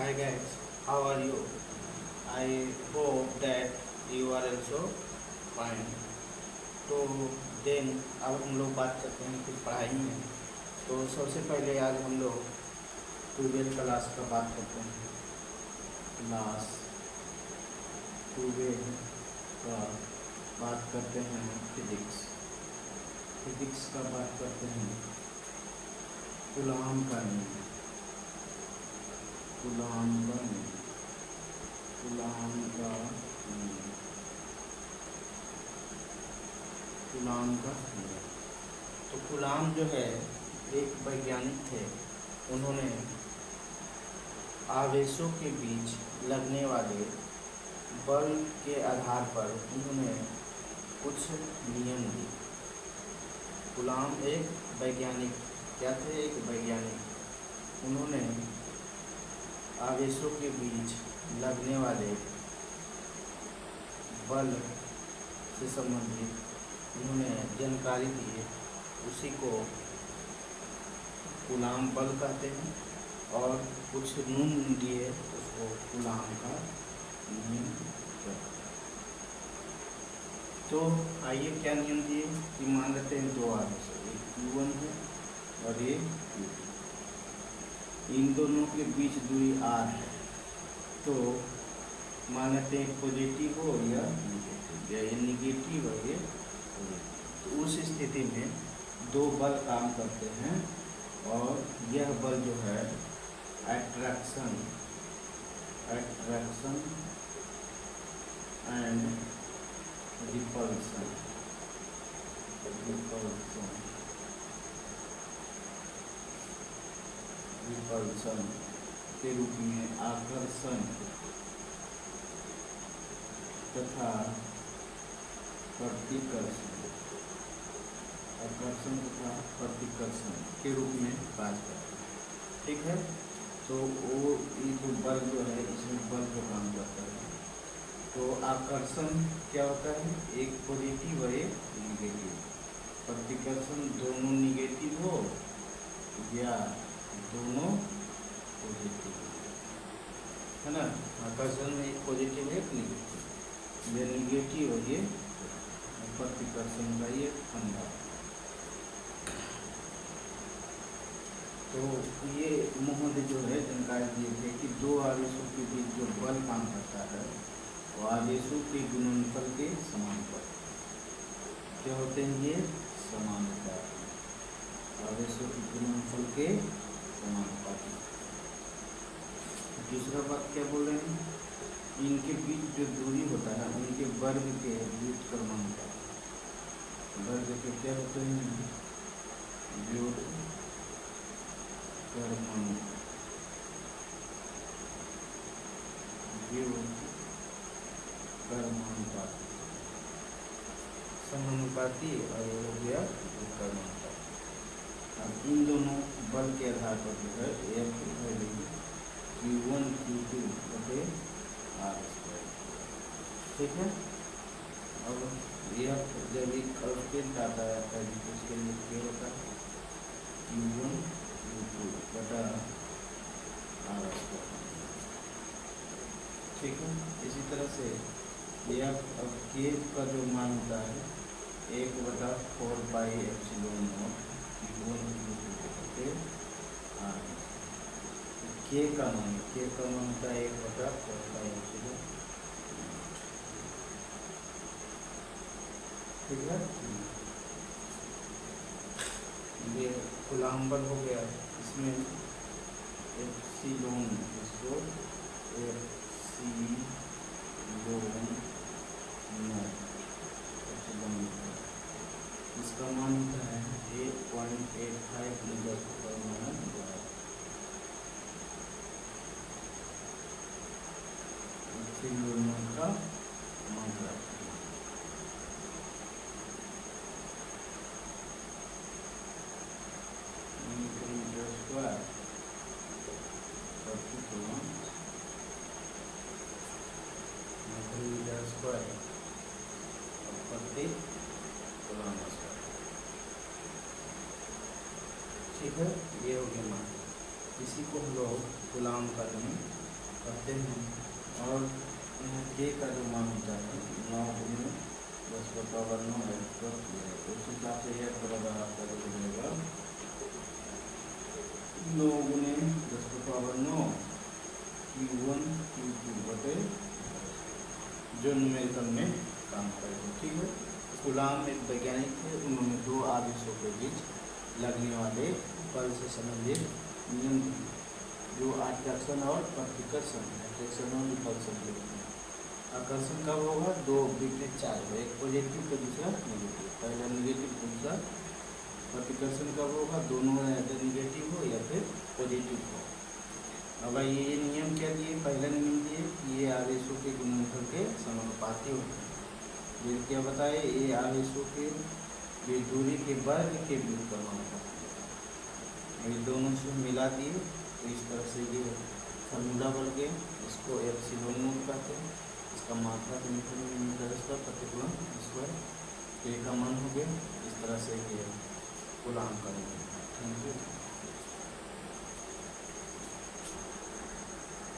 Hi guys, how are you? I hope that you are also fine. तो then अब हम लोग बात करते हैं कुछ पढ़ाई में। तो सबसे पहले आज हम लोग 12th क्लास का बात करते हैं। क्लास 12 का बात करते हैं फिजिक्स का बात करते हैं। कूलॉम का नियम, कूलॉम का नियम, कूलॉम का नियम, कूलॉम का नियम। तो कूलॉम जो है एक वैज्ञानिक थे। उन्होंने आवेशों के बीच लगने वाले बल के आधार पर उन्होंने कुछ नियम दिए। कूलॉम एक वैज्ञानिक क्या थे? एक वैज्ञानिक। उन्होंने आवेशों के बीच लगने वाले बल से संबंधित उन्होंने जानकारी दी। उसी को कूलॉम बल कहते हैं और कुछ नियम दिए, उसको कूलॉम का नियम कहते हैं। तो आइए क्या नियम दिए कि मान लेते हैं दो आवेश, एक Q1 है और ये Q2। इन दोनों के बीच दूरी r है। तो मान लेते हैं पॉजिटिव हो या निगेटिव, या ये निगेटिव हो ये पॉजिटिव। तो उस स्थिति में दो बल काम करते हैं और यह बल जो है अट्रैक्शन एंड रिपल्सन के रूप में आकर्षण तथा प्रतिकर्षण के रूप में बात करते हैं। ठीक है। तो वो ये जो बल जो है, इसमें बल जो काम करता है, तो आकर्षण क्या होता है? एक पॉजिटिव और एक निगेटिव। प्रतिकर्षण दोनों निगेटिव हो या दोनों पॉजिटिव, है ना। आकर्षण में एक पॉजिटिव है एक निगेटिव, ये निगेटिव और ये प्रतिकर्षण का ये फंडा। तो ये महोदय जो है जानकारी दिए थे कि दो आवेशों के बीच जो बल काम करता है वो आवेशों के गुणनफल के समानुपाती। क्या होते हैं ये? समानुपाती। आवेशों के गुणनफल के समानुपाती। दूसरा बात क्या बोल रहे हैं? इनके बीच जो दूरी होता है उनके वर्ग के व्युत्क्रमानुपाती। वर्ग के क्या होते हैं? व्युत्क्रमानुपाती। समानुपाती और ये हो गया व्युत्क्रमानुपाती। अब इन दोनों बल के आधार पर जो है F Q1 Q2 बटे R²। ठीक है। अब यह जब एक कांस्टेंट आता है तो उसके लिए क्या होता है? Q1 Q2 बटा R²। ठीक है। इसी तरह से यह अब K का जो मान होता है 1/4πε0 Q1 Q2 बटे R। K का मान होता है 1/4πε0। ठीक है। ये कूलॉम बल हो गया। इसमें एप्सिलॉन, इसको एप्सिलॉन इसका मान होता है 8.85 × 10⁻²। एप्सिलॉन का मात्रा ठीक है। ये हो गया मान। इसी को हम लोग कूलॉम का नियम करते हैं। और यहाँ के का जो मान होता है 9 गुने 10⁻9 है तो उस हिसाब से यह बराबर आपका जो मिलेगा 9 गुने 10⁻9 Q1 Q2 बटे जो न्यूमेरिकल में काम करेगा। ठीक है, कूलाम एक वैज्ञानिक थे, उन्होंने दो आवेशों के बीच लगने वाले बल से संबंधित नियम जो आकर्षण और प्रतिकर्षण, आकर्षण और रिपल्सन के रूप में। आकर्षण कब होगा? दो विपरीत चार्ज, एक पॉजिटिव तो दूसरा नेगेटिव, पहला नेगेटिव दूसरा। प्रतिकर्षण कब होगा? दोनों नेगेटिव हो या फिर पॉजिटिव हो। अब ये नियम क्या दिए? पहला नियम दिए कि ये आवेशों के गुणनफल के समानुपाती होते हैं। ये क्या बताए? ये आवेशों के दूरी के वर्ग के व्युत्क्रम अनुपाती। ये दोनों से मिला दिए तो इस तरह से ये फॉर्मूला बन गया। इसको एप्सिलॉन नोट कहते हैं, इसका मात्रा मीटर स्क्वायर प्रतिकूलम स्क्वायर, तो का मान हो गया। इस तरह से ये कूलाम करेंगे। Thank you.